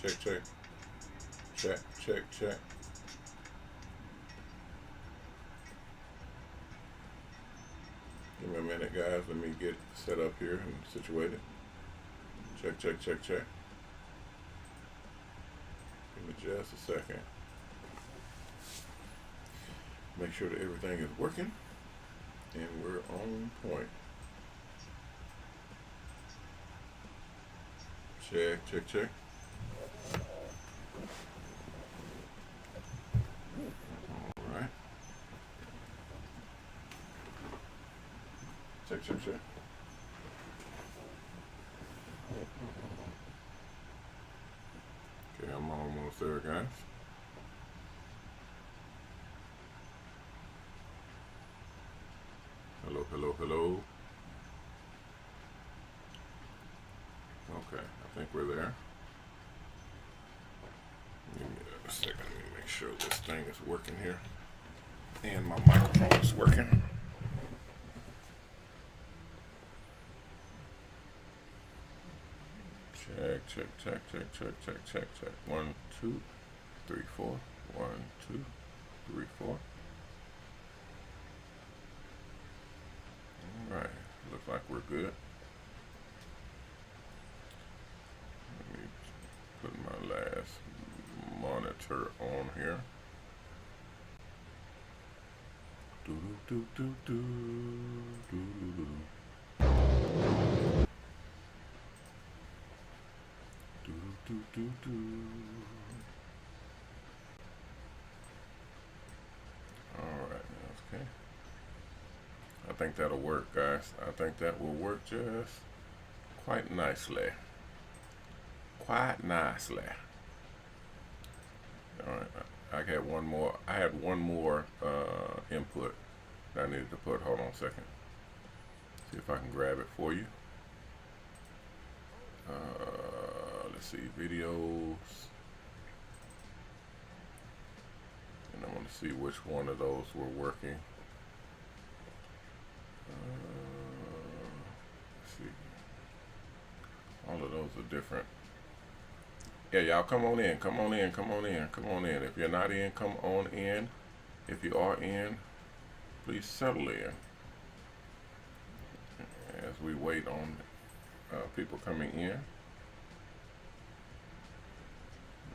Check, check. Check, check, check. Give me a minute, guys. Let me get set up here and situated. Check, check, check, check. Give me just a second. Make sure that everything is working and we're on point. Check, check, check. All right. Check, check, check. Okay, I'm almost there, guys. Hello, hello, hello. Okay, I think we're there. Give me a second, let me make sure this thing is working here. And my microphone is working. Check, check, check, check, check, check, check, check. 1, 2, 3, 4. 1, 2, 3, 4. Alright, looks like we're good. Let me put my last monitor on here. Do do do do do do do do do do. Alright, okay. I think that'll work, guys. I think that will work just quite nicely. Quite nicely. Alright, I had one more. I had one more input that I needed to put. Hold on a second. See if I can grab it for you. Let's see, videos. And I want to see which one of those were working. Let's see. All of those are different. Yeah, y'all come on in, come on in, come on in, come on in. If you're not in, come on in. If you are in, please settle in as we wait on people coming in.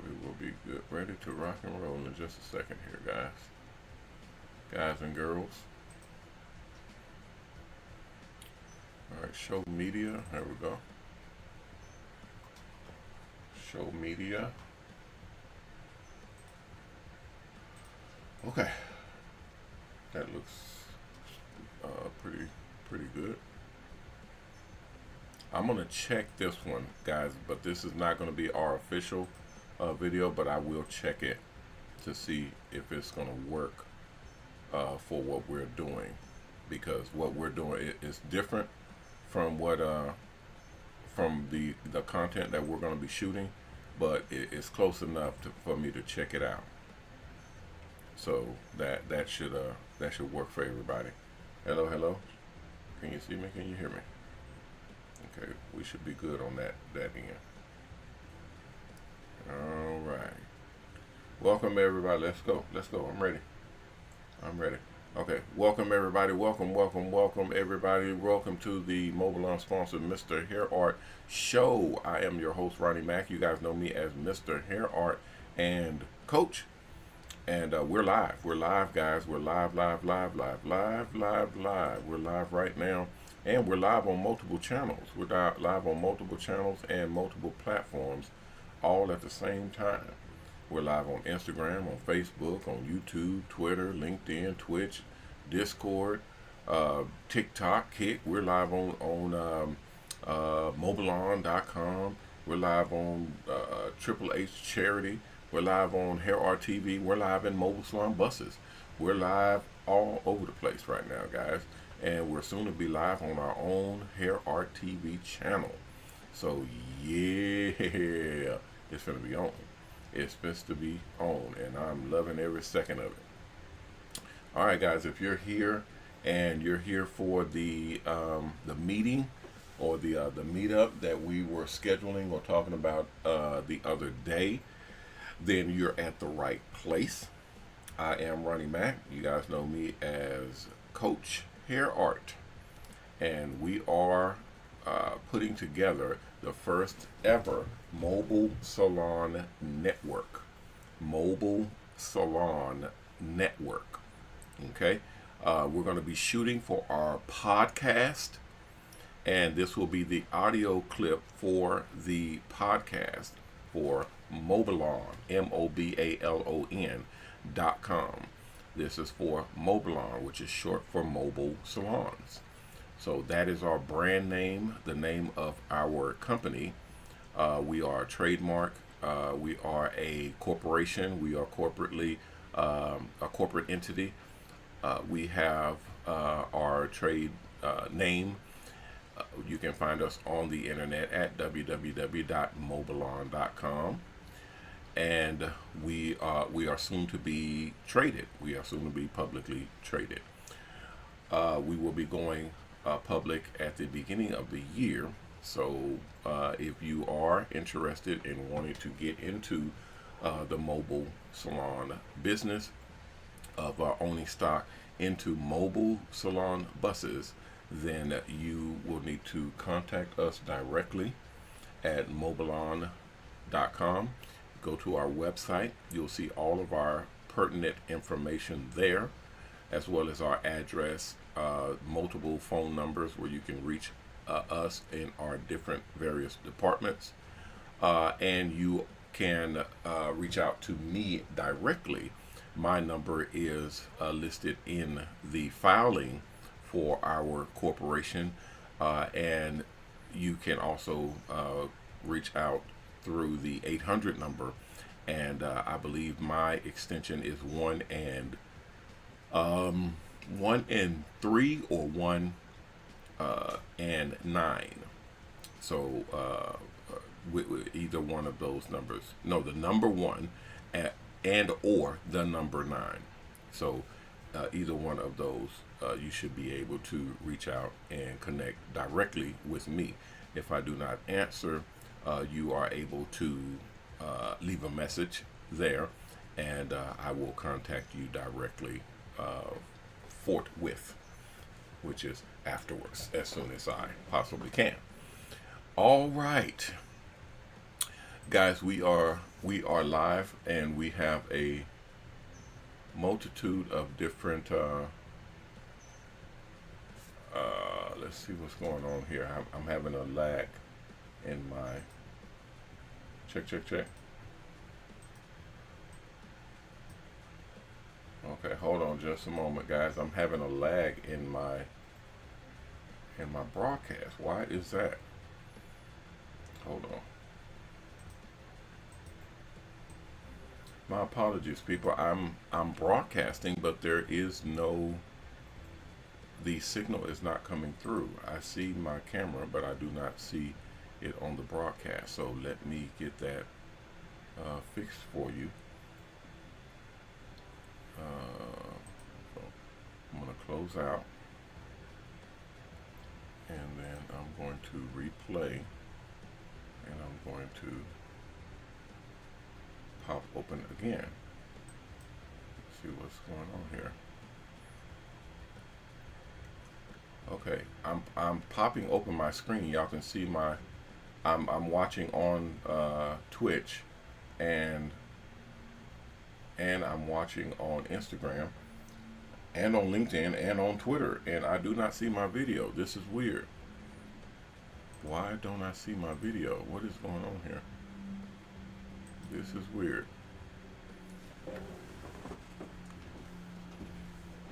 We will be good, ready to rock and roll in just a second here, guys and girls. All right, show media. There we go. Show media. Okay, that looks pretty good. I'm gonna check this one, guys, but this is not gonna be our official video, but I will check it to see if it's gonna work for what we're doing, because what we're doing is different from what from the content that we're gonna be shooting, but it's close enough for me to check it out. So that should work for everybody. Hello. Can you see me? Can you hear me? Okay, we should be good on that end. All right. Welcome everybody. Let's go. I'm ready. Okay. Welcome everybody. Welcome everybody. Welcome to the Mobile Salons sponsored MrHairArt show. I am your host, Ronnie Mac. You guys know me as MrHairArt and Coach. And we're live. We're live, guys. We're live. We're live right now. And we're live on multiple channels. We're live on multiple channels and multiple platforms all at the same time. We're live on Instagram, on Facebook, on YouTube, Twitter, LinkedIn, Twitch, Discord, TikTok, Kick. We're live on MobileSalon.com. We're live on Triple H Charity. We're live on MrHairArt TV. We're live in Mobile Salons Buses. We're live all over the place right now, guys. And we're soon to be live on our own MrHairArt TV channel. So, yeah, it's going to be on. It's supposed to be on, and I'm loving every second of it. All right, guys, if you're here and you're here for the meeting or the meetup that we were scheduling or talking about the other day, then you're at the right place. I am Ronnie Mac. You guys know me as Coach MrHairArt, and we are putting together the first ever Mobile Salon Network. Mobile Salon Network. Okay, we're going to be shooting for our podcast, and this will be the audio clip for the podcast for Mobalon, MOBALON.com. This is for Mobalon, which is short for Mobile Salons. So that is our brand name, the name of our company. We are a trademark. We are a corporation. We are corporately a corporate entity. We have our trade name. You can find us on the internet at www.mobalon.com. And we are soon to be traded. We are soon to be publicly traded. We will be going public at the beginning of the year. So if you are interested in wanting to get into the mobile salon business of owning stock into Mobile Salon Buses, then you will need to contact us directly at mobalon.com. Go to our website. You'll see all of our pertinent information there, as well as our address, multiple phone numbers where you can reach us in our different various departments, and you can reach out to me directly. My number is listed in the filing for our corporation, and you can also reach out through the 800 number, and I believe my extension is 1 and 3 or 1 and 9. So either one of those numbers. No, the number 1 and or the number 9. So either one of those, you should be able to reach out and connect directly with me. If I do not answer, you are able to leave a message there, and I will contact you directly forthwith, which is afterwards, as soon as I possibly can. All right, guys, we are live, and we have a multitude of different. Let's see what's going on here. I'm having a lag in my check. Okay, hold on just a moment, guys. I'm having a lag in my broadcast. Why is that? Hold on. My apologies, people. I'm broadcasting, but there is no, the signal is not coming through. I see my camera, but I do not see it on the broadcast. So let me get that fixed for you. So I'm going to close out, and then I'm going to replay, and I'm going to pop open again. See what's going on here. Okay, I'm popping open my screen. Y'all can see my I'm watching on Twitch, and I'm watching on Instagram, and on LinkedIn, and on Twitter, and I do not see my video. This is weird. Why don't I see my video? What is going on here? This is weird.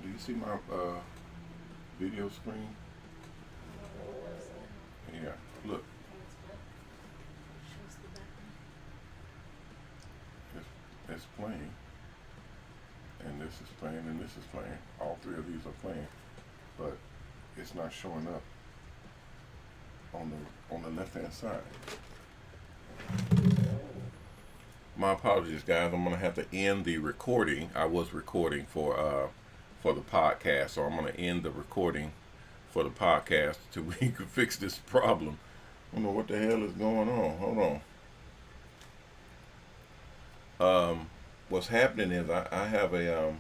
Do you see my video screen? Yeah, look. It's playing. And this is playing, and this is playing. All three of these are playing. But it's not showing up on the left-hand side. My apologies, guys. I'm gonna have to end the recording. I was recording for the podcast, so I'm gonna end the recording for the podcast till we can fix this problem. I don't know what the hell is going on. Hold on. What's happening is I have a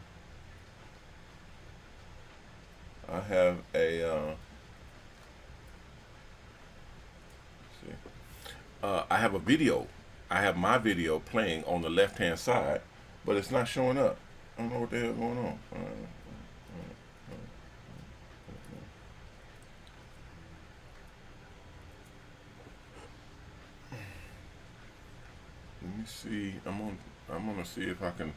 I have a video. I have my video playing on the left hand side, but it's not showing up. I don't know what the hell is going on. Let me see. I'm gonna see if I can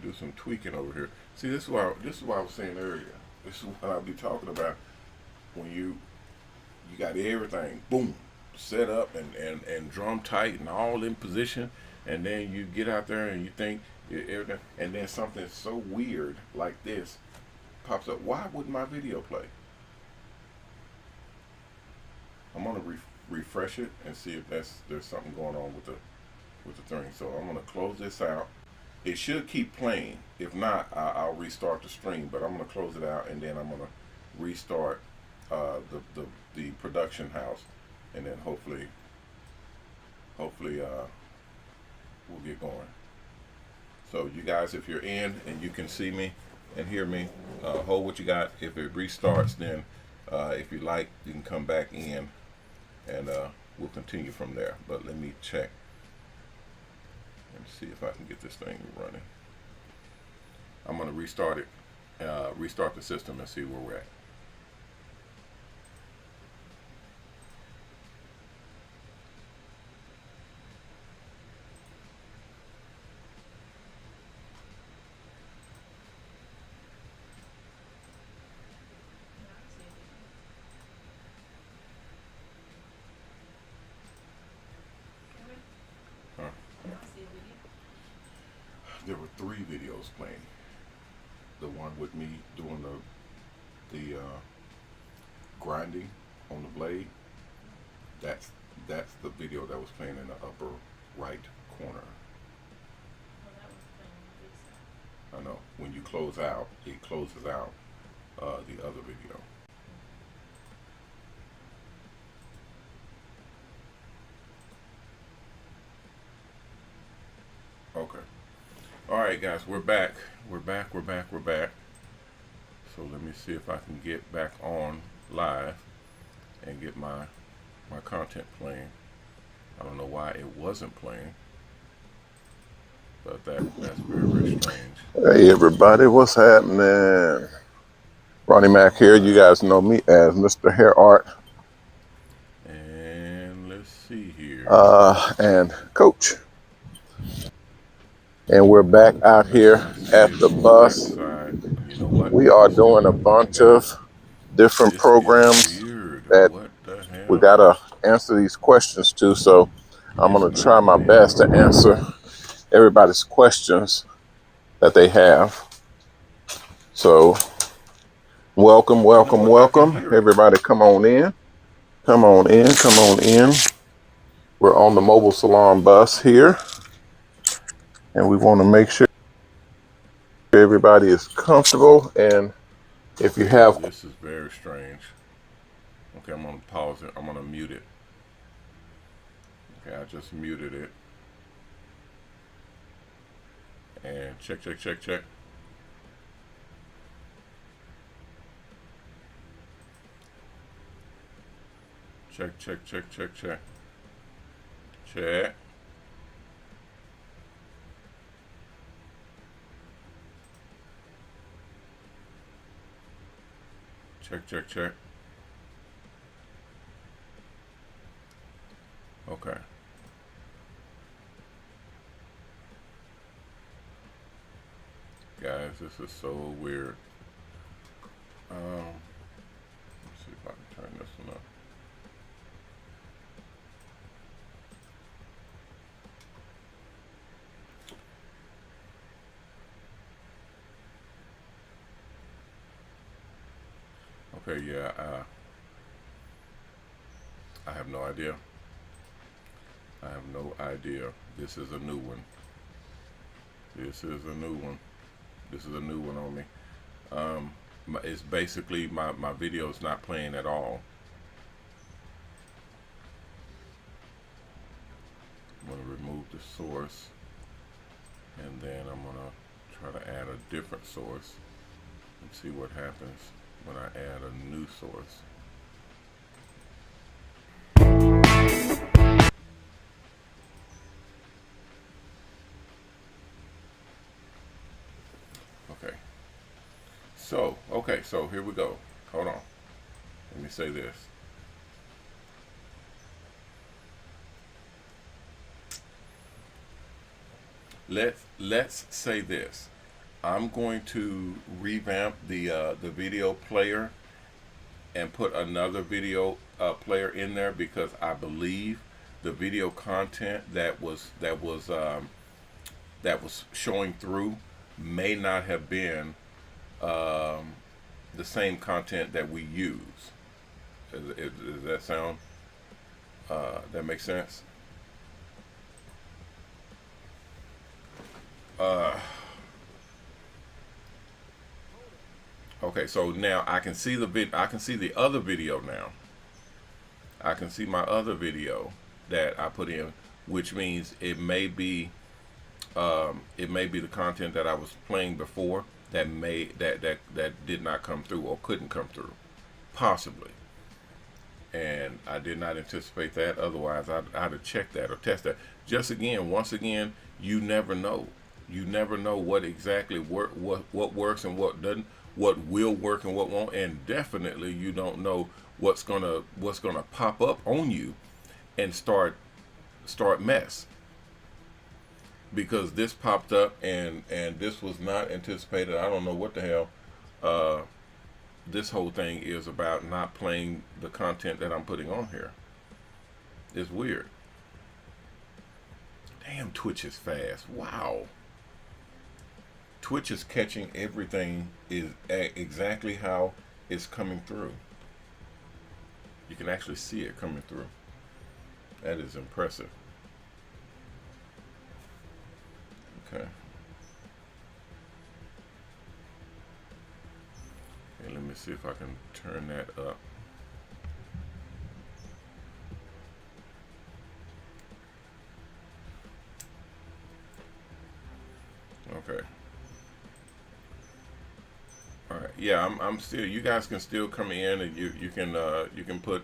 do some tweaking over here. See, this is why I was saying earlier. This is what I'll be talking about when you got everything boom set up and drum tight and all in position, and then you get out there and you think everything, and then something so weird like this pops up. Why wouldn't my video play? I'm gonna refresh it and see if there's something going on with the thing. So I'm gonna close this out. It should keep playing. If not, I'll restart the stream. But I'm gonna close it out, and then I'm gonna restart the production house, and then hopefully we'll get going. So you guys, if you're in and you can see me and hear me, hold what you got. If it restarts, then if you like, you can come back in, and we'll continue from there. But let me check and see if I can get this thing running. I'm going to restart it, restart the system, and see where we're at. There were 3 videos playing. The one with me doing the grinding on the blade. That's the video that was playing in the upper right corner. I know. When you close out, it closes out the other video. Okay. All right, guys, we're back. We're back. So let me see if I can get back on live and get my my content playing. I don't know why it wasn't playing, but that's very, very strange. Hey everybody, what's happening? Ronnie Mac here. You guys know me as MrHairArt And let's see here. and Coach. And we're back out here Let me see at if the on the bus. backside. You know what? We are It's still doing a moving. bunch of different This is programs weird. that What the we hell? gotta answer these questions to. So I'm It's gonna not try my playing. best to answer everybody's questions that they have. So welcome, You know welcome, what? I can welcome. hear it. Everybody come on in. Come on in, come on in. We're on the Mobile Salon bus here, and we want to make sure everybody is comfortable. And if you Okay, yeah, have, this is very strange. Okay, I'm gonna pause it. I'm gonna mute it. Okay, I just muted it. And check, check, check, check. Check, check, check, check, check. Check. Check, check, check. Okay. Guys, this is so weird. Let's see if I can turn this one up. Okay, yeah, I have no idea. I have no idea. This is a new one. This is a new one. This is a new one on me. It's basically my video is not playing at all. I'm going to remove the source, and then I'm going to try to add a different source and see what happens when I add a new source. Okay. So here we go. Hold on. Let me say this. Let's say this. I'm going to revamp the video player and put another video player in there, because I believe the video content that was showing through may not have been the same content that we use. Does that sound that makes sense? Uh, okay, so now I can see I can see the other video now. I can see my other video that I put in, which means it may be the content that I was playing before that did not come through or couldn't come through, possibly. And I did not anticipate that. Otherwise, I'd have checked that or test that. Just again, once again, you never know. You never know what exactly what works and what doesn't, what will work and what won't, and definitely you don't know what's gonna pop up on you and start mess, because this popped up and this was not anticipated. I don't know what the hell this whole thing is about, not playing the content that I'm putting on here. It's weird. Damn, Twitch is fast. Wow. Twitch is catching everything is exactly how it's coming through. You can actually see it coming through. That is impressive. Okay. Okay, let me see if I can turn that up. Okay. All right. Yeah, I'm still. You guys can still come in, and you can put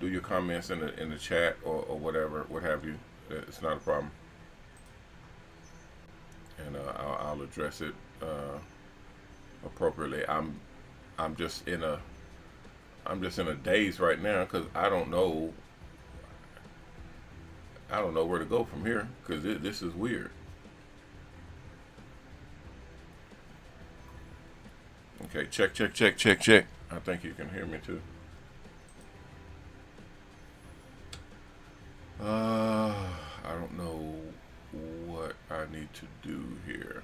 do your comments in the chat or whatever, what have you. It's not a problem, and I'll address it appropriately. I'm just in a daze right now because I don't know where to go from here because this is weird. Okay, check. I think you can hear me too. I don't know what I need to do here.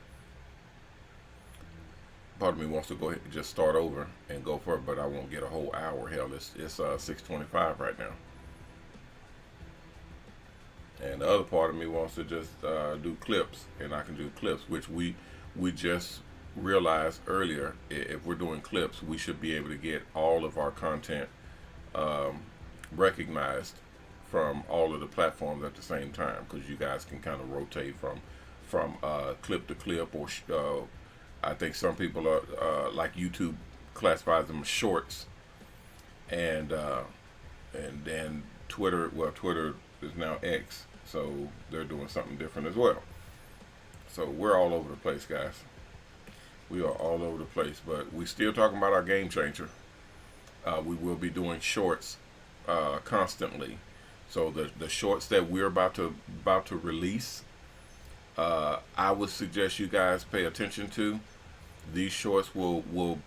Part of me wants to go ahead and just start over and go for it, but I won't get a whole hour. Hell, it's 6:25 right now. And the other part of me wants to just do clips, and I can do clips, which we just realized earlier. If we're doing clips, we should be able to get all of our content recognized from all of the platforms at the same time, because you guys can kind of rotate from clip to clip, or I think some people are like YouTube classifies them as shorts, and then Twitter is now X, so they're doing something different as well. So we're all over the place, guys. We are all over the place, but we still talking about our game changer. We will be doing shorts constantly. So the shorts that we're about to release, I would suggest you guys pay attention to. These shorts will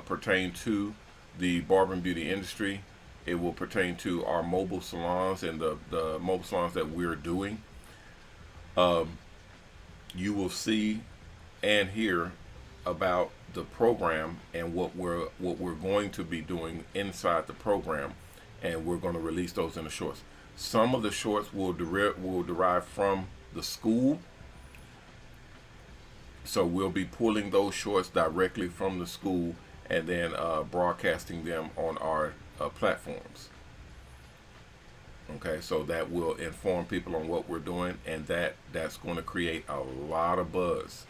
pertain to the Barber Beauty industry. It will pertain to our mobile salons and the mobile salons that we're doing. You will see and hear about the program and what we're going to be doing inside the program, and we're going to release those in the shorts. Some of the shorts will derive from the school, so we'll be pulling those shorts directly from the school and then broadcasting them on our platforms. Okay, so that will inform people on what we're doing, and that's going to create a lot of buzz.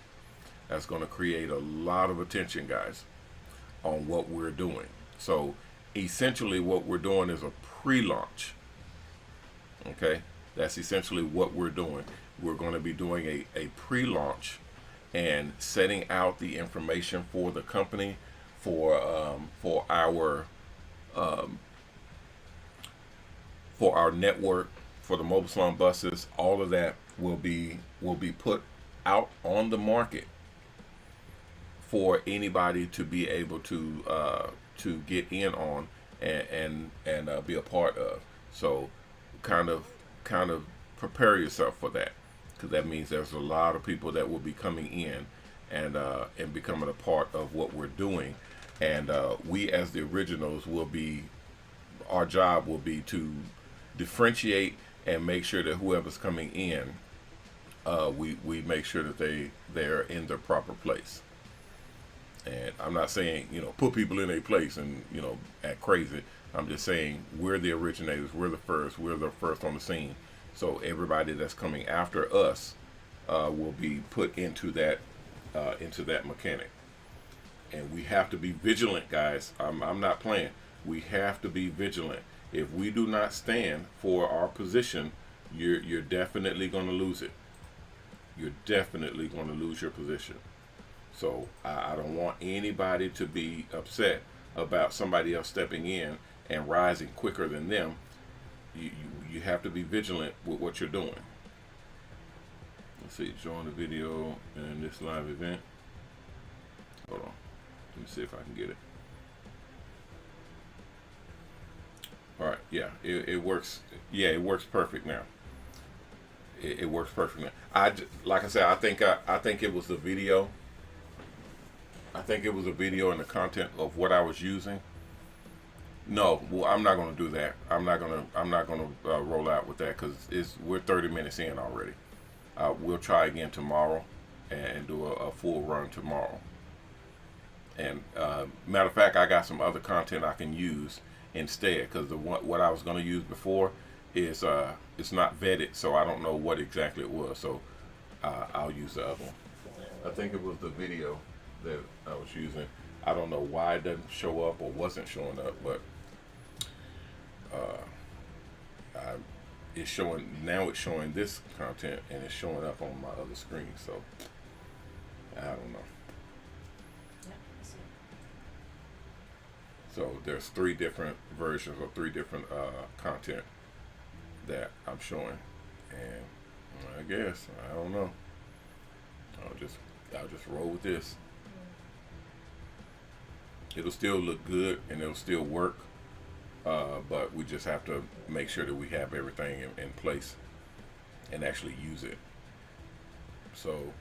That's going to create a lot of attention, guys, on what we're doing. So essentially what we're doing is a pre-launch. Okay, that's essentially what we're doing. We're going to be doing a pre-launch and setting out the information for the company, for our network, for the Mobile Salon Buses. All of that will be put out on the market for anybody to be able to get in on and be a part of. So kind of prepare yourself for that, because that means there's a lot of people that will be coming in and becoming a part of what we're doing. And we as the originals our job will be to differentiate and make sure that whoever's coming in, we make sure that they're in their proper place. And I'm not saying, put people in a place and, act crazy. I'm just saying we're the originators. We're the first on the scene. So everybody that's coming after us will be put into that mechanic. And we have to be vigilant, guys. I'm not playing. We have to be vigilant. If we do not stand for our position, you're definitely going to lose it. You're definitely going to lose your position. So I don't want anybody to be upset about somebody else stepping in and rising quicker than them. You have to be vigilant with what you're doing. Let's see, join the video in this live event. Hold on. Let me see if I can get it. All right, yeah, it works. Yeah, it works perfect now. It works perfect now. Like I said, I think it was the video. I think it was a video and the content of what I was using. No, well, I'm not going to do that. I'm not going to roll out with that because we're 30 minutes in already. We'll try again tomorrow and do a full run tomorrow. And matter of fact, I got some other content I can use instead, because what I was going to use before is it's not vetted, so I don't know what exactly it was. So I'll use the other one. I think it was the video that I was using. I don't know why it doesn't show up or wasn't showing up, but it's showing now. It's showing this content, and it's showing up on my other screen. So I don't know. Yeah, I see. So there's 3 different versions or 3 different content that I'm showing, and I guess I don't know. I'll just roll with this. It'll still look good and it'll still work, but we just have to make sure that we have everything in place and actually use it. So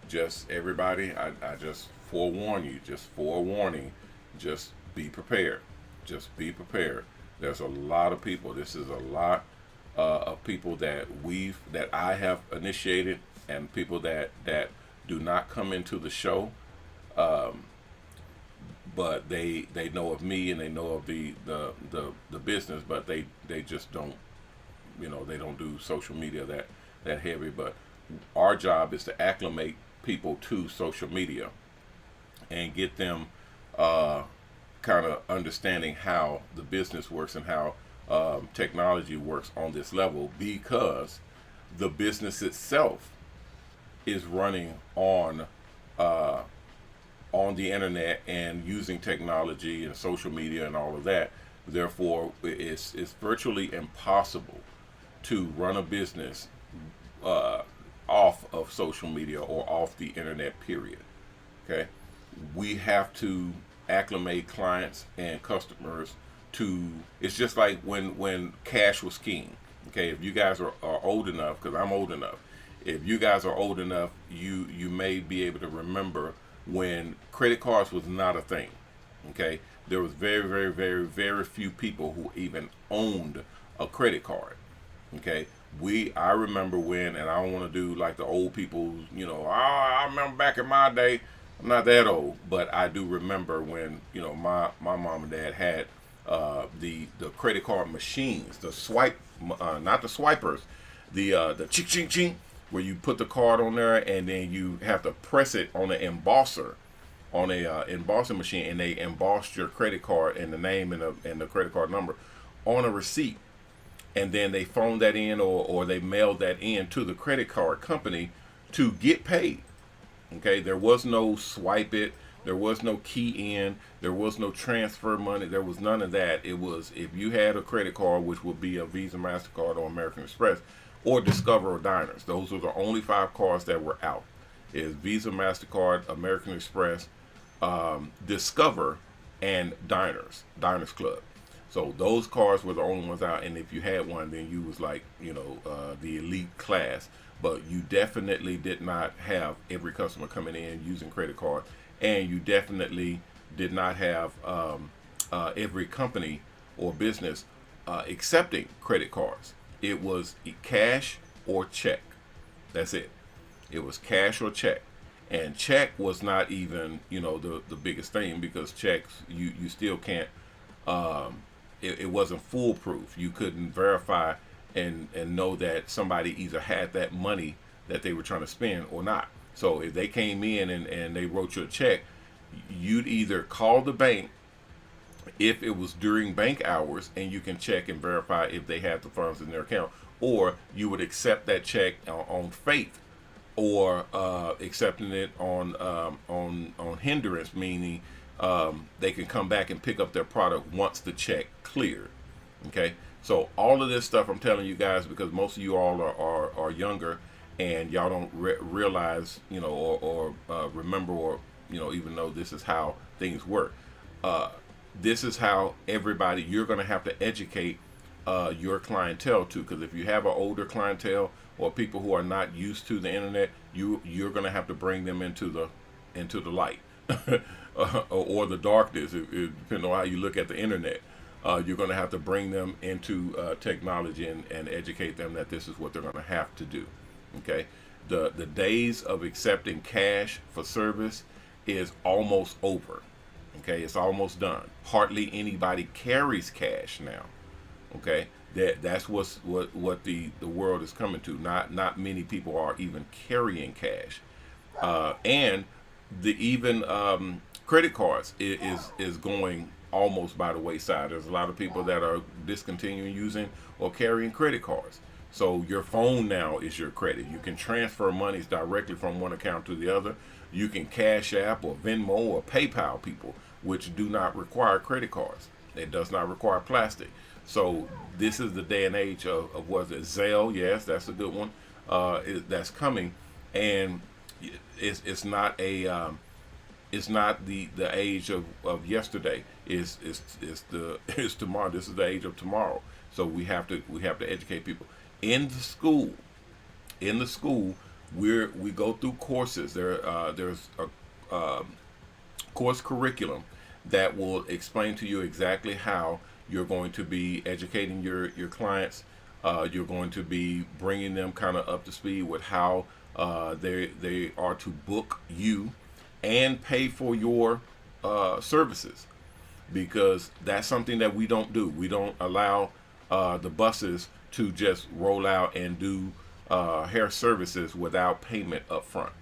just everybody, I just forewarn you, just forewarning, just be prepared. Just be prepared. There's a lot of people. This is a lot of people that I have initiated, and people that do not come into the show, but they know of me and they know of the business, but they just don't, they don't do social media that heavy. But our job is to acclimate people to social media and get them kind of understanding how the business works and how technology works on this level, because the business itself is running on the internet and using technology and social media and all of that. Therefore, it's virtually impossible to run a business off of social media or off the internet, period. Okay, we have to acclimate clients and customers to, it's just like when cash was king. Okay, if you guys are old enough, because I'm old enough, if you guys are old enough, you may be able to remember when credit cards was not a thing. Okay, there was very, very, very, very few people who even owned a credit card. Okay, I remember when, and I don't want to do like the old people, I remember back in my day. I'm not that old, but I do remember when my mom and dad had the credit card machines, the swipe, not the swipers, the ching ching ching, where you put the card on there and then you have to press it on an embosser, on a embossing machine, and they embossed your credit card and the name and the credit card number on a receipt, and then they phoned that in or they mailed that in to the credit card company to get paid. Okay, there was no swipe it, there was no key in, there was no transfer money, there was none of that. It was, if you had a credit card, which would be a Visa, MasterCard, or American Express, or Discover or Diners. Those were the only 5 cards that were out. Is Visa, MasterCard, American Express, Discover, and Diners Club. So those cards were the only ones out, and if you had one, then you was like, the elite class. But you definitely did not have every customer coming in using credit card, and you definitely did not have every company or business accepting credit cards. It was cash or check. That's it. It was cash or check. And check was not even, the biggest thing, because checks, you still can't, it wasn't foolproof. You couldn't verify and know that somebody either had that money that they were trying to spend or not. So if they came in and they wrote you a check, you'd either call the bank if it was during bank hours, and you can check and verify if they have the funds in their account, or you would accept that check on faith, or accepting it on hindrance, meaning they can come back and pick up their product once the check cleared. Okay, so all of this stuff I'm telling you guys because most of you all are younger, and y'all don't realize, or remember, or even though this is how things work. This is how everybody, you're going to have to educate your clientele too, because if you have an older clientele or people who are not used to the internet, you're going to have to bring them into the light or the darkness, depending on how you look at the internet. You're going to have to bring them into technology and educate them that this is what they're going to have to do. Okay, the days of accepting cash for service is almost over. Okay, it's almost done. Hardly anybody carries cash now. Okay, that's what the world is coming to. Not many people are even carrying cash, and the even credit cards is going almost by the wayside. There's a lot of people that are discontinuing using or carrying credit cards. So your phone now is your credit. You can transfer monies directly from one account to the other. You can Cash App or Venmo or PayPal people, which do not require credit cards. It does not require plastic. So this is the day and age of what is it, Zelle? Yes, that's a good one. That's coming, and it's not a it's not the age of yesterday. It's the it's tomorrow. This is the age of tomorrow. So we have to educate people in the school. In the school, we go through courses. There's a course curriculum that will explain to you exactly how you're going to be educating your clients. You're going to be bringing them kind of up to speed with how they are to book you and pay for your services, because that's something that we don't do. We don't allow the buses to just roll out and do hair services without payment up front.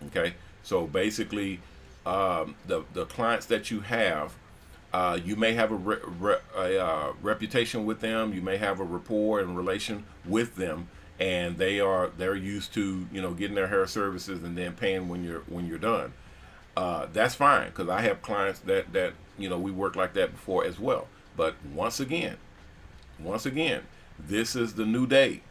Okay, so basically, the clients that you have, you may have a reputation with them. You may have a rapport and relation with them, and they're used to getting their hair services and then paying when you're done. That's fine, because I have clients that we worked like that before as well. But once again, this is the new day.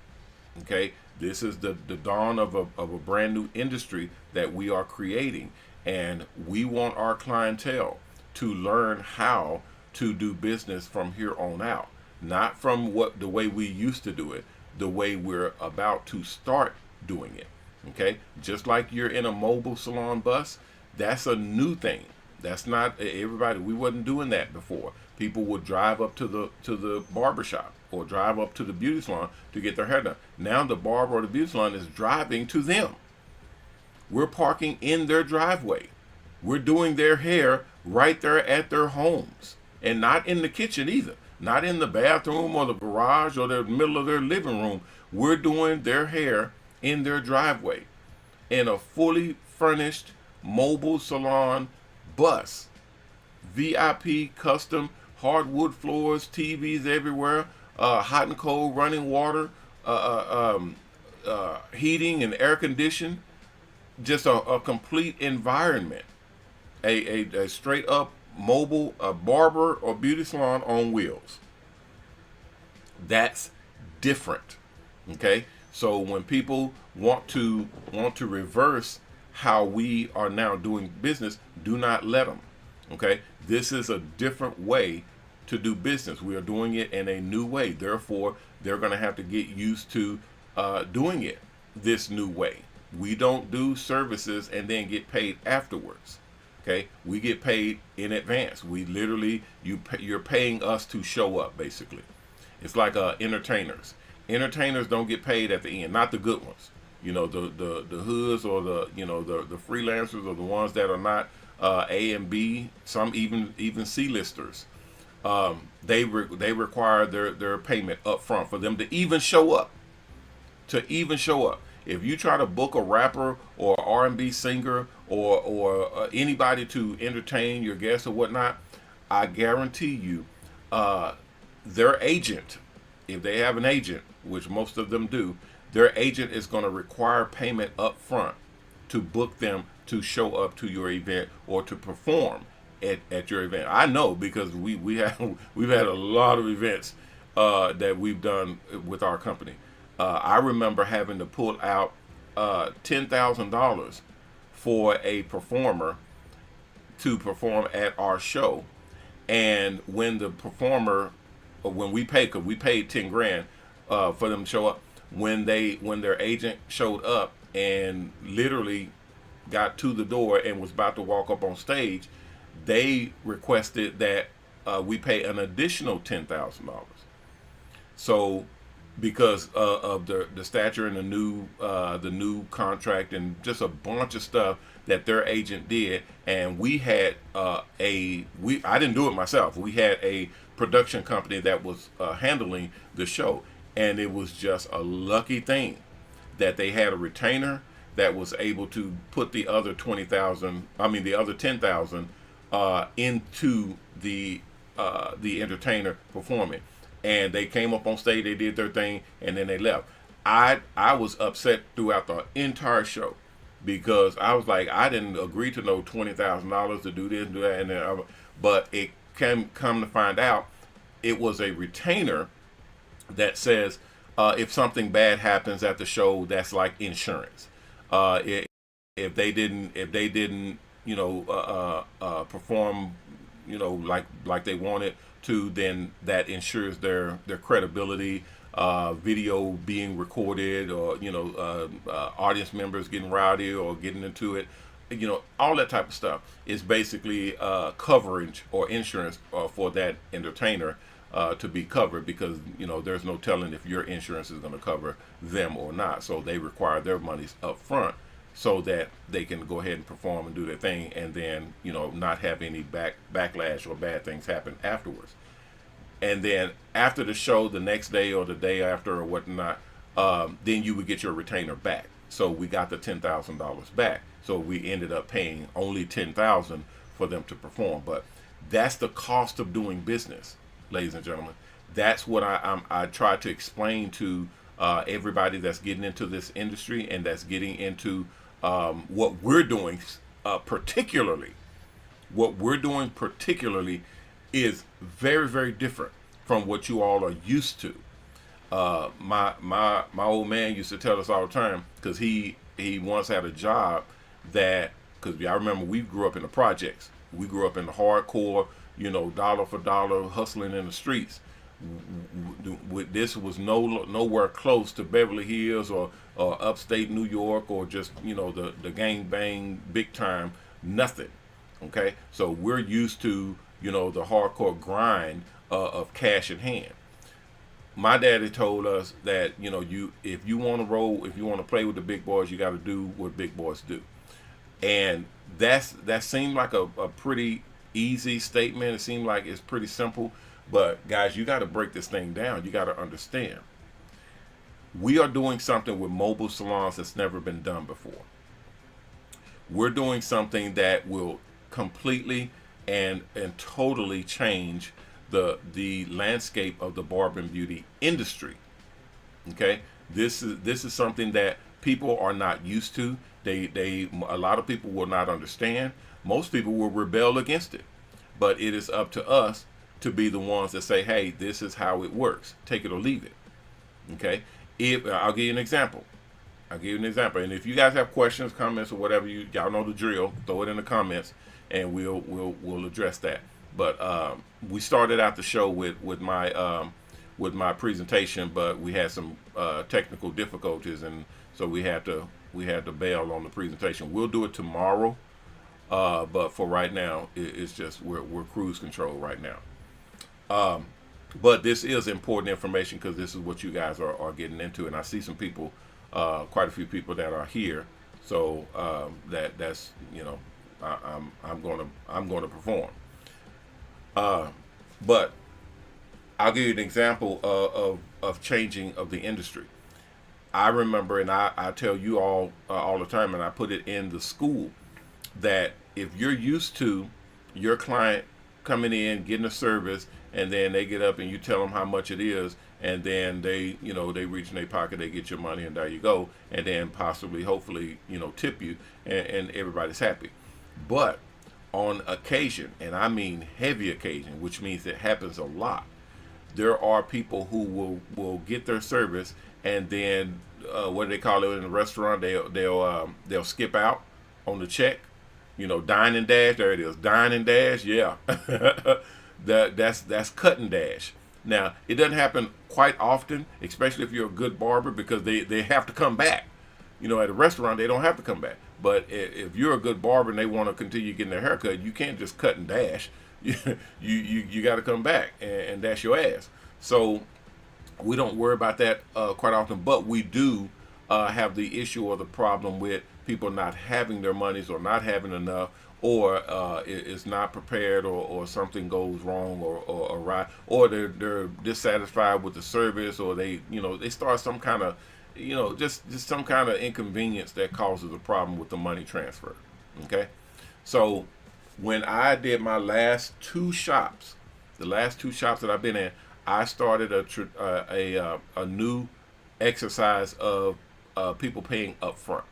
Okay, this is the dawn of a brand new industry that we are creating, and we want our clientele to learn how to do business from here on out, not from the way we used to do it, the way we're about to start doing it. Okay, just like you're in a mobile salon bus, that's a new thing. That's not everybody. We wasn't doing that before. People would drive up to the barber shop or drive up to the beauty salon to get their hair done. Now the barber or the beauty salon is driving to them. We're parking in their driveway. We're doing their hair right there at their homes, and not in the kitchen either. Not in the bathroom or the garage or the middle of their living room. We're doing their hair in their driveway in a fully furnished mobile salon bus. VIP custom hardwood floors, TVs everywhere, hot and cold running water, heating and air conditioning. Just a complete environment. A straight up mobile barber or beauty salon on wheels. That's different. Okay, so when people want to reverse how we are now doing business, do not let them. Okay, this is a different way to do business. We are doing it in a new way. Therefore, they're going to have to get used to doing it this new way. We don't do services and then get paid afterwards. Okay, we get paid in advance. We literally, you're paying us to show up, basically. It's like entertainers. Entertainers don't get paid at the end, not the good ones. The hoods or the freelancers or the ones that are not A and B, some even C-listers. They require their payment up front for them to even show up. If you try to book a rapper or R&B singer or anybody to entertain your guests or whatnot, I guarantee you, their agent, if they have an agent, which most of them do, their agent is going to require payment up front to book them to show up to your event or to perform at your event. I know, because we've had a lot of events that we've done with our company. I remember having to pull out $10,000 for a performer to perform at our show, and when the performer, when we paid, because we paid 10 grand for them to show up, when their agent showed up and literally got to the door and was about to walk up on stage, they requested that we pay an additional $10,000. So because of the stature and the new contract and just a bunch of stuff that their agent did, and we had I didn't do it myself. We had a production company that was handling the show, and it was just a lucky thing that they had a retainer that was able to put the other $10,000 into the the entertainer performing, and they came up on stage, they did their thing, and then they left. I was upset throughout the entire show because I was like, I didn't agree to no $20,000 to do this and do that, and then but it come to find out it was a retainer that says if something bad happens at the show, that's like insurance. If they didn't perform like they wanted to, then that ensures their credibility. Video being recorded, or audience members getting rowdy or getting into it, all that type of stuff is basically coverage or insurance for that entertainer to be covered, because there's no telling if your insurance is going to cover them or not. So they require their monies up front so that they can go ahead and perform and do their thing, and then not have any backlash or bad things happen afterwards. And then after the show, the next day or the day after or whatnot, then you would get your retainer back. So we got the $10,000 back. So we ended up paying only $10,000 for them to perform. But that's the cost of doing business, ladies and gentlemen. That's what I try to explain to everybody that's getting into this industry and that's getting into what we're doing particularly. What we're doing particularly is very, very different from what you all are used to. My old man used to tell us all the time, because he once had a job that, because I remember we grew up in the projects. We grew up in the hardcore, dollar for dollar hustling in the streets. This was nowhere close to Beverly Hills or upstate New York, or just the gang bang big time, nothing. Okay, so we're used to the hardcore grind of cash in hand. My daddy told us that if you want to roll, if you want to play with the big boys, you got to do what big boys do. And that seemed like a pretty easy statement. It seemed like it's pretty simple, but guys, you got to break this thing down. You got to understand, we are doing something with mobile salons that's never been done before. We're doing something that will completely and totally change the landscape of the barber and beauty industry. Okay, this is something that people are not used to. A lot of people will not understand. Most people will rebel against it, but it is up to us to be the ones that say, hey, this is how it works. Take it or leave it. Okay, I'll give you an example. And if you guys have questions, comments, or whatever, y'all know the drill. Throw it in the comments, and we'll address that. But we started out the show with my presentation, but we had some technical difficulties, and so we had to bail on the presentation. We'll do it tomorrow, but for right now, it's just we're cruise control right now. But this is important information, because this is what you guys are getting into, and I see some people, quite a few people that are here, so that's I'm going to perform. But I'll give you an example of changing of the industry. I remember, and I tell you all the time, and I put it in the school, that if you're used to your client coming in, getting a service, and then they get up and you tell them how much it is, and then they reach in their pocket, they get your money, and there you go, and then possibly, hopefully, tip you, and everybody's happy. But on occasion, and I mean heavy occasion, which means it happens a lot, there are people who will get their service, and then what do they call it in the restaurant? They'll skip out on the check. Dine and dash. There it is, dine and dash. Yeah, that's cut and dash. Now, it doesn't happen quite often, especially if you're a good barber, because they have to come back. At a restaurant, they don't have to come back. But if you're a good barber and they want to continue getting their haircut, you can't just cut and dash. You got to come back and dash your ass. So we don't worry about that quite often, but we do have the issue or the problem with people not having their monies, or not having enough, or is not prepared, or something goes wrong or right, or they're dissatisfied with the service, or they start some kind of just some kind of inconvenience that causes a problem with the money transfer. Okay, so when I did my last 2 shops, The last two shops that I've been in, I started a new exercise of people paying up front.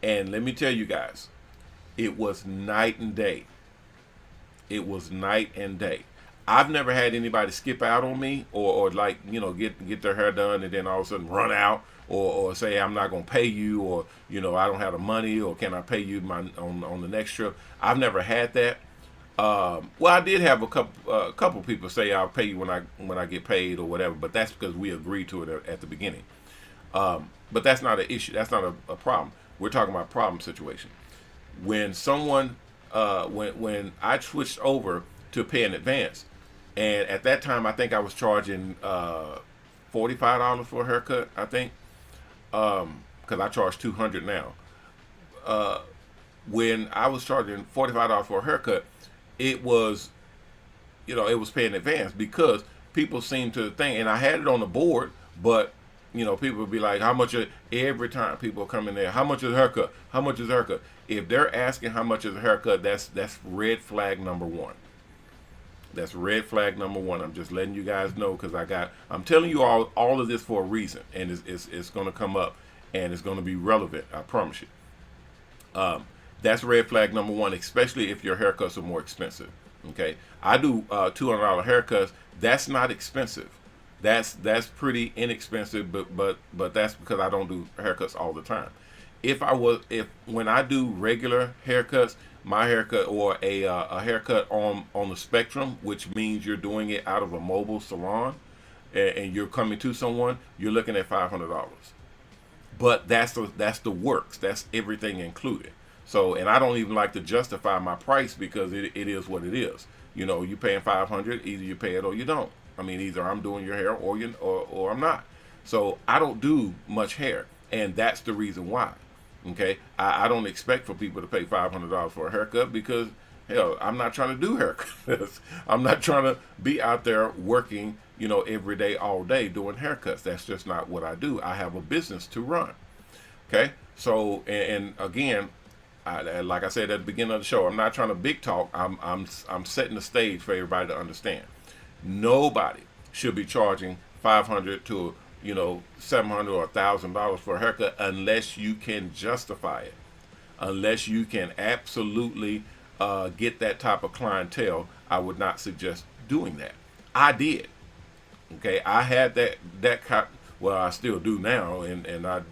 And let me tell you guys, it was night and day. It was night and day. I've never had anybody skip out on me or like, get their hair done and then all of a sudden run out or say I'm not going to pay you, or I don't have the money, or can I pay you on the next trip. I've never had that. Well, I did have a couple people say I'll pay you when I get paid or whatever, but that's because we agreed to it at the beginning. But that's not an issue. That's not a problem. We're talking about problem situation. When someone when I switched over to pay in advance, and at that time I think I was charging $45 for a haircut. I think because I charge $200 now. When I was charging $45 for a haircut, it was it was paying in advance because people seem to think, and I had it on the board, but people would be like, how much every time people come in there, how much is a haircut? How much is a haircut? If they're asking how much is a haircut, that's red flag number one. That's red flag number one. I'm just letting you guys know because I'm telling you all of this for a reason, and it's going to come up and it's going to be relevant. I promise you. That's red flag number one, especially if your haircuts are more expensive. Okay, I do $200 haircuts. That's not expensive. That's pretty inexpensive, but that's because I don't do haircuts all the time. If when I do regular haircuts, my haircut or a haircut on the spectrum, which means you're doing it out of a mobile salon, and you're coming to someone, you're looking at $500. But that's the works. That's everything included. So, and I don't even like to justify my price because it is what it is. You paying $500, either you pay it or you don't. I mean, either I'm doing your hair or I'm not. So I don't do much hair, and that's the reason why. Okay, I don't expect for people to pay $500 for a haircut because hell, I'm not trying to do haircuts. I'm not trying to be out there working, every day, all day doing haircuts. That's just not what I do. I have a business to run. Okay, so and again, like I said at the beginning of the show, I'm not trying to big talk. I'm setting the stage for everybody to understand. Nobody should be charging $500 to $700 or $1,000 for a haircut unless you can justify it, unless you can absolutely get that type of clientele. I would not suggest doing that. I did. Okay, I had that well, I still do now, and I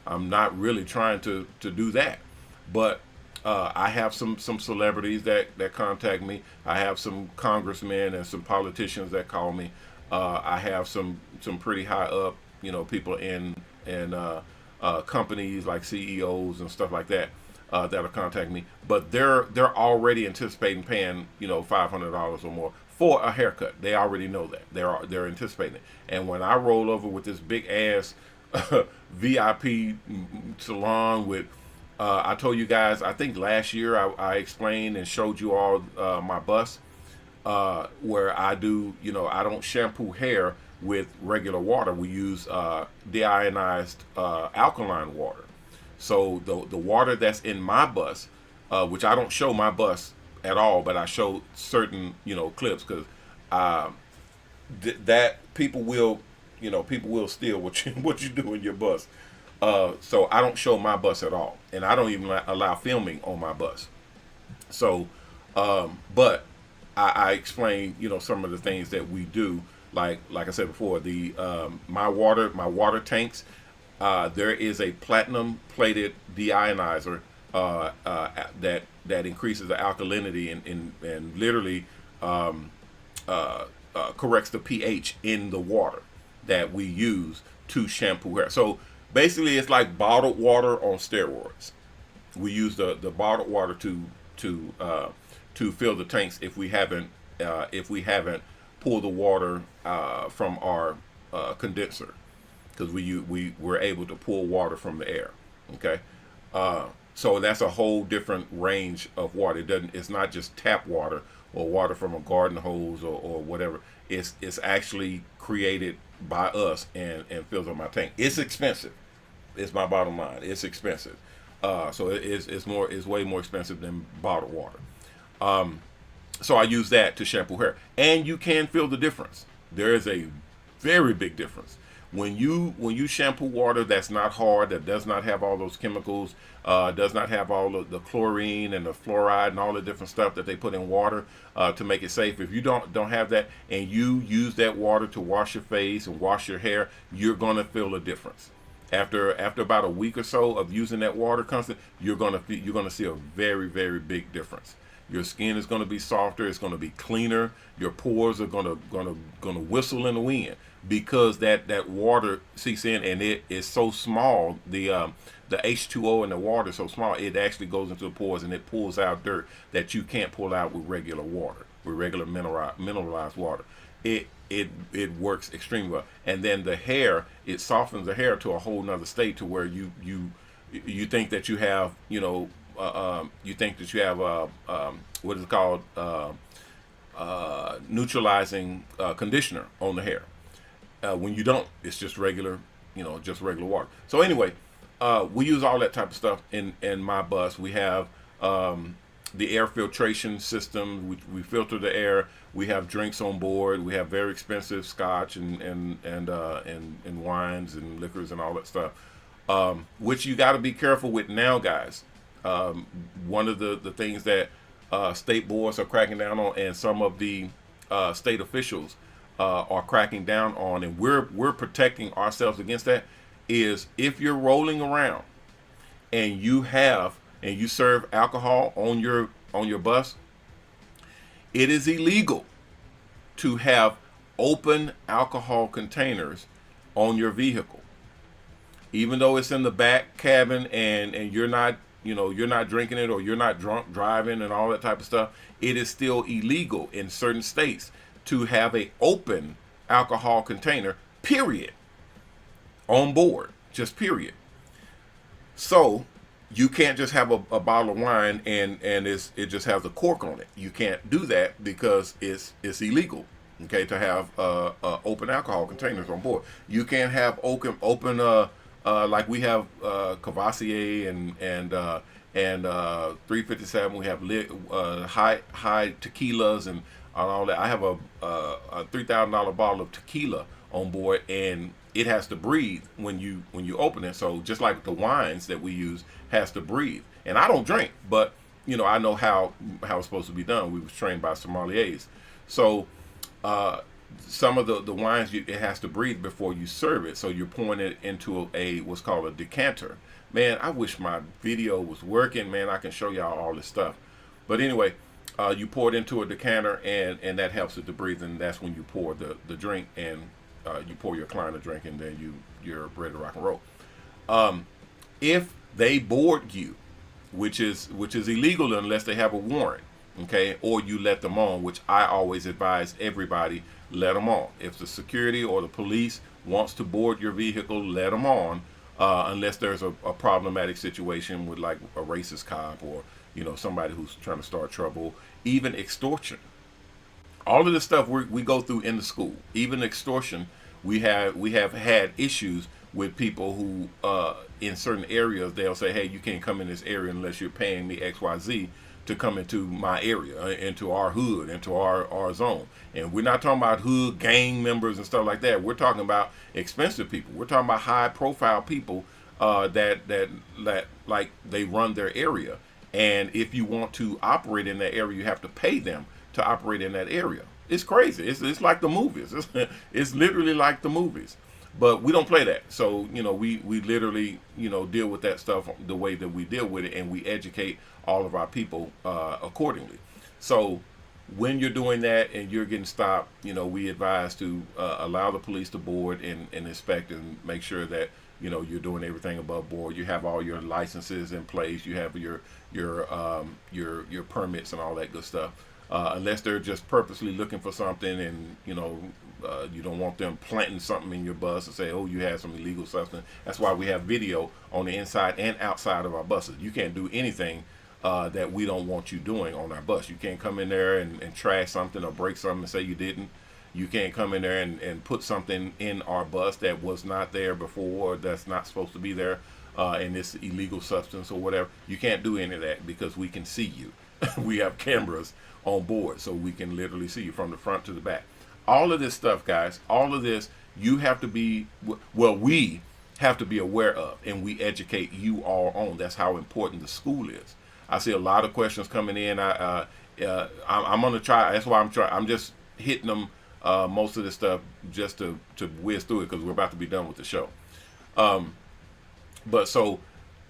I'm not really trying to do that, but I have some celebrities that contact me. I have some congressmen and some politicians that call me. I have some pretty high up, people in companies like CEOs and stuff like that that'll contact me. But they're already anticipating paying $500 or more for a haircut. They already know that they're anticipating it. And when I roll over with this big ass VIP salon with I told you guys, I think last year I explained and showed you all my bus where I do, I don't shampoo hair with regular water. We use deionized alkaline water. So the water that's in my bus, which I don't show my bus at all, but I show certain, clips because that people will steal what you do in your bus. So I don't show my bus at all, and I don't even allow filming on my bus. So, but I explain, some of the things that we do, like I said before, the my water tanks. There is a platinum plated deionizer that increases the alkalinity and literally corrects the pH in the water that we use to shampoo hair. So basically, it's like bottled water on steroids. We use the bottled water to fill the tanks if we haven't pulled the water from our condenser, because we're able to pull water from the air. Okay, so that's a whole different range of water. It's not just tap water or water from a garden hose or whatever. It's actually created by us and fills up my tank. It's expensive. It's my bottom line. It's expensive. So it's way more expensive than bottled water. So I use that to shampoo hair, and you can feel the difference. There is a very big difference when you shampoo water that's not hard, that does not have all those chemicals, does not have all of the chlorine and the fluoride and all the different stuff that they put in water to make it safe. If you don't have that, and you use that water to wash your face and wash your hair, you're gonna feel a difference. After about a week or so of using that water constant, you're gonna see a very big difference. Your skin is going to be softer. It's going to be cleaner. Your pores are gonna whistle in the wind because that water seeps in, and it is so small. The H2O in the water is so small, it actually goes into the pores and it pulls out dirt that you can't pull out with regular water, with regular mineralized water. It works extremely well. And then the hair, it softens the hair to a whole nother state to where you think that you have, you think that you have what is it called, neutralizing conditioner on the hair. When you don't, it's just regular, just regular water. So anyway, we use all that type of stuff in my bus. We have the air filtration system. We filter the air. We have drinks on board. We have very expensive scotch and wines and liquors and all that stuff, which you got to be careful with now, guys. One of the things that state boards are cracking down on, and some of the state officials are cracking down on, and we're protecting ourselves against that, is if you're rolling around and you serve alcohol on your bus, it is illegal to have open alcohol containers on your vehicle. Even though it's in the back cabin and you're not drinking it, or you're not drunk driving and all that type of stuff, it is still illegal in certain states to have a open alcohol container, period, on board, just period. So you can't just have a bottle of wine and it just has a cork on it. You can't do that because it's illegal. Okay, to have open alcohol containers on board. You can't have open like we have Cavassier and 357. We have high tequilas and all that. I have a $3,000 bottle of tequila on board, and it has to breathe when you open it. So just like the wines that we use has to breathe. And I don't drink, but I know how it's supposed to be done. We was trained by sommeliers. So some of the wines, it has to breathe before you serve it. So you're pouring it into what's called a decanter. Man, I wish my video was working. Man, I can show y'all all this stuff. But anyway, you pour it into a decanter, and that helps it to breathe. And that's when you pour the drink, and you pour your client a drink, and then you're ready to rock and roll. If they board you, which is illegal unless they have a warrant, okay, or you let them on, which I always advise everybody, let them on. If the security or the police wants to board your vehicle, let them on, unless there's a problematic situation with like a racist cop, or somebody who's trying to start trouble, even extortion. All of this stuff we go through in the school. Even extortion, we have had issues with people who in certain areas, they'll say, hey, you can't come in this area unless you're paying me XYZ to come into my area, into our hood, into our zone. And we're not talking about hood gang members and stuff like that. We're talking about expensive people. We're talking about high profile people that like they run their area. And if you want to operate in that area, you have to pay them to operate in that area. It's crazy. It's like the movies. It's literally like the movies. But we don't play that. So, we literally, deal with that stuff the way that we deal with it, and we educate all of our people accordingly. So when you're doing that and you're getting stopped, we advise to allow the police to board and inspect and make sure that, you're doing everything above board. You have all your licenses in place. You have your permits and all that good stuff. Unless they're just purposely looking for something, and you don't want them planting something in your bus and say, oh, you had some illegal substance. That's why we have video on the inside and outside of our buses. You can't do anything that we don't want you doing on our bus. You can't come in there and trash something or break something and say you didn't. You can't come in there and put something in our bus that was not there before, or that's not supposed to be there, and it's illegal substance or whatever. You can't do any of that because we can see you. We have cameras on board, so we can literally see you from the front to the back. All of this stuff, guys, all of this, you have to be, well, we have to be aware of, and we educate you all on. That's how important the school is. I see a lot of questions coming in. I'm gonna try. That's why I'm trying. I'm just hitting them, most of this stuff, just to whiz through it, because we're about to be done with the show. But so,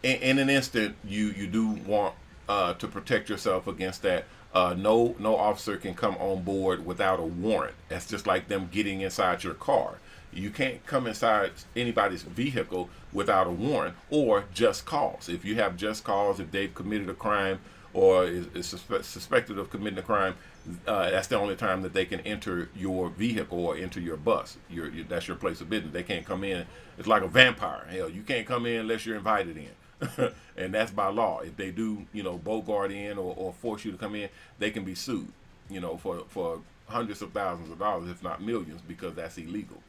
in an instant, you do want to protect yourself against that. No officer can come on board without a warrant. That's just like them getting inside your car. You can't come inside anybody's vehicle without a warrant or just cause. If you have just cause, if they've committed a crime or is suspected of committing a crime, that's the only time that they can enter your vehicle or enter your bus. That's your place of business. They can't come in. It's like a vampire. Hell, you can't come in unless you're invited in. And that's by law. If they do, bogart in or force you to come in, they can be sued, for hundreds of thousands of dollars, if not millions, because that's illegal.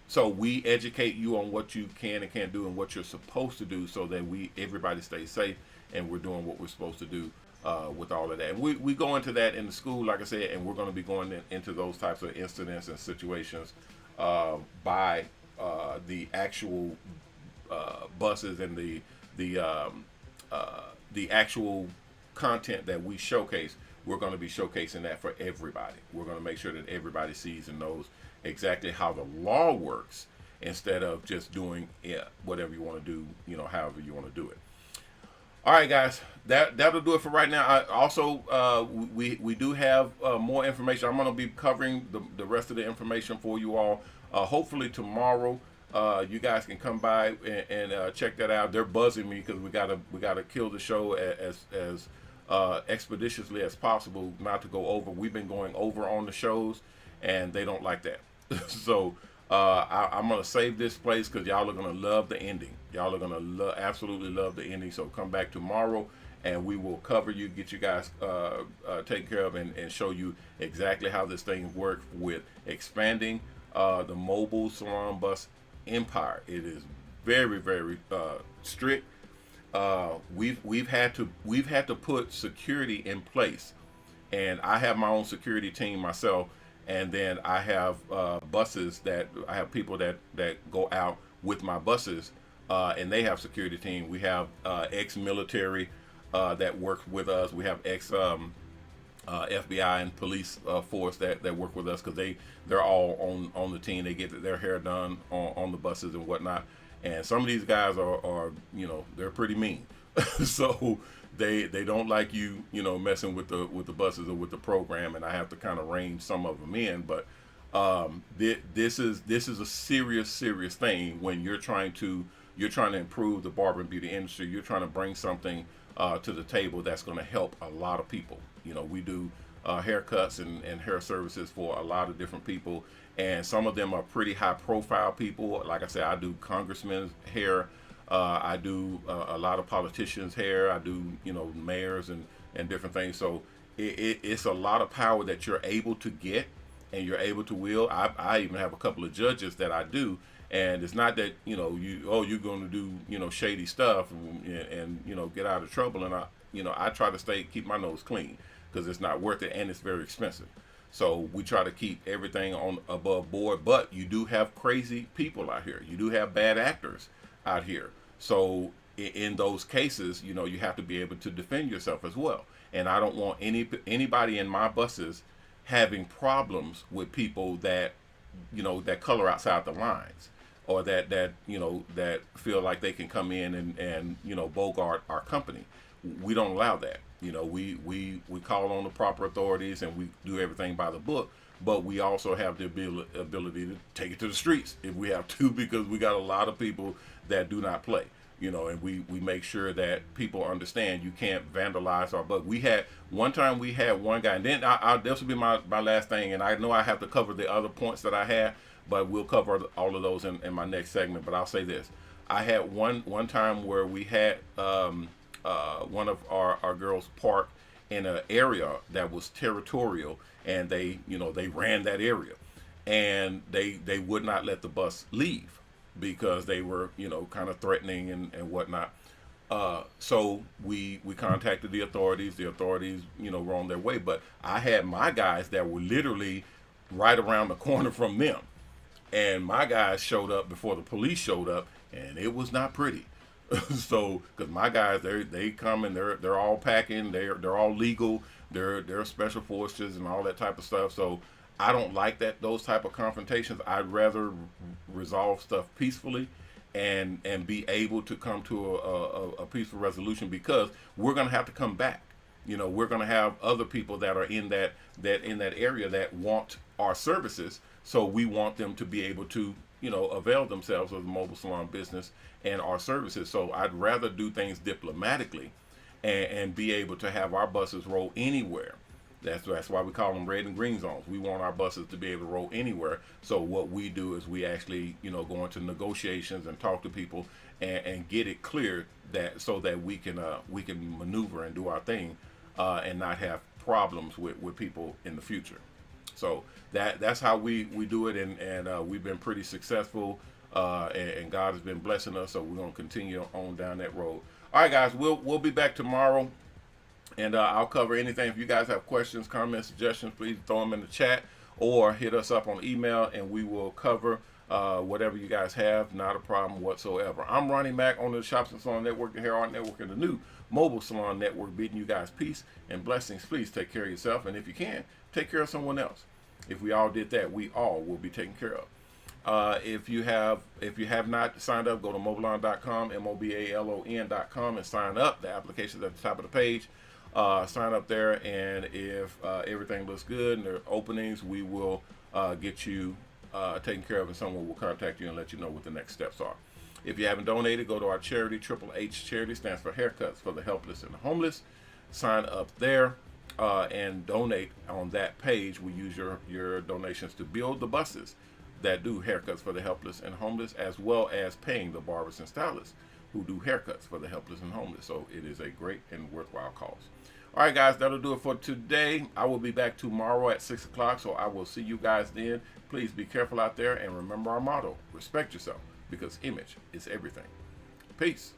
So we educate you on what you can and can't do and what you're supposed to do, so that everybody stays safe and we're doing what we're supposed to do with all of that. And we go into that in the school, like I said, and we're going to be going into those types of incidents and situations by the actual buses and the actual content that we showcase. We're going to be showcasing that for everybody. We're going to make sure that everybody sees and knows exactly how the law works, instead of just doing whatever you want to do, however you want to do it. All right, guys, that'll do it for right now. We do have more information. I'm going to be covering the rest of the information for you all. Hopefully tomorrow, you guys can come by and check that out. They're buzzing me because we gotta kill the show as expeditiously as possible, not to go over. We've been going over on the shows, and they don't like that. So I'm gonna save this place because y'all are gonna love the ending. Y'all are gonna absolutely love the ending. So come back tomorrow, and we will cover you, get you guys taken care of, and show you exactly how this thing works with expanding the Mobile Salon Bus empire. It is very, very strict. We've had to put security in place, and I have my own security team myself. And then I have buses that I have people that go out with my buses, and they have security team. We have ex-military that work with us. We have FBI and police force that work with us, because they're all on the team. They get their hair done on the buses and whatnot. And some of these guys are they're pretty mean. So they don't like you messing with the buses or with the program, and I have to kind of rein some of them in. But this is a serious thing when you're trying to improve the barber and beauty industry. You're trying to bring something to the table that's going to help a lot of people. We do haircuts and hair services for a lot of different people, and some of them are pretty high profile people. Like I said, I do congressmen's hair. I do a lot of politicians' hair. I do, mayors and different things. So it's a lot of power that you're able to get and you're able to wield. I even have a couple of judges that I do, and it's not that you're going to do shady stuff and get out of trouble. And I try to keep my nose clean, because it's not worth it and it's very expensive. So we try to keep everything on above board. But you do have crazy people out here. You do have bad actors out here. So in those cases, you have to be able to defend yourself as well. And I don't want anybody in my buses having problems with people that that color outside the lines, or that feel like they can come in and bogart our company. We don't allow that. We call on the proper authorities, and we do everything by the book. But we also have the ability to take it to the streets if we have to, because we got a lot of people that do not play, and we make sure that people understand you can't vandalize our bug. We had one guy, and then this will be my last thing, and I know I have to cover the other points that I had, but we'll cover all of those in my next segment. But I'll say this: I had one time where we had one of our girls park in an area that was territorial, and they ran that area, and they would not let the bus leave because they were kind of threatening and whatnot. So we contacted the authorities. The authorities, were on their way. But I had my guys that were literally right around the corner from them, and my guys showed up before the police showed up, and it was not pretty. So, because my guys, they come and they're all packing, they're all legal, they're special forces and all that type of stuff. So, I don't like those type of confrontations. I'd rather resolve stuff peacefully, and be able to come to a peaceful resolution, because we're gonna have to come back. We're going to have other people that are in that area that want our services. So we want them to be able to, avail themselves of the mobile salon business and our services. So I'd rather do things diplomatically, and be able to have our buses roll anywhere. That's why we call them red and green zones. We want our buses to be able to roll anywhere. So what we do is we actually, go into negotiations and talk to people, and get it clear, that so that we can maneuver and do our thing, and not have problems with people in the future. So that's how we do it, and we've been pretty successful, and God has been blessing us. So we're gonna continue on down that road. All right, guys, we'll be back tomorrow, and I'll cover anything. If you guys have questions, comments, suggestions, please throw them in the chat or hit us up on email, and we will cover whatever you guys have. Not a problem whatsoever. I'm Ronnie Mac on the Shops Salons Network, the HairArt Network, and the new Mobile Salon Network, bidding you guys peace and blessings. Please take care of yourself, and if you can, take care of someone else. If we all did that, we all will be taken care of. If you have not signed up, go to mobalon.com, mobalon.com, and sign up. The application's at the top of the page. Sign up there, and if everything looks good and there are openings, we will get you taken care of, and someone will contact you and let you know what the next steps are. If you haven't donated, go to our charity. Triple H Charity stands for Haircuts for the Helpless and the Homeless. Sign up there, and donate on that page. We use your donations to build the buses that do haircuts for the helpless and homeless, as well as paying the barbers and stylists who do haircuts for the helpless and homeless. So it is a great and worthwhile cause. All right, guys, that'll do it for today. I will be back tomorrow at 6 o'clock, so I will see you guys then. Please be careful out there, and remember our motto: respect yourself, because image is everything. Peace.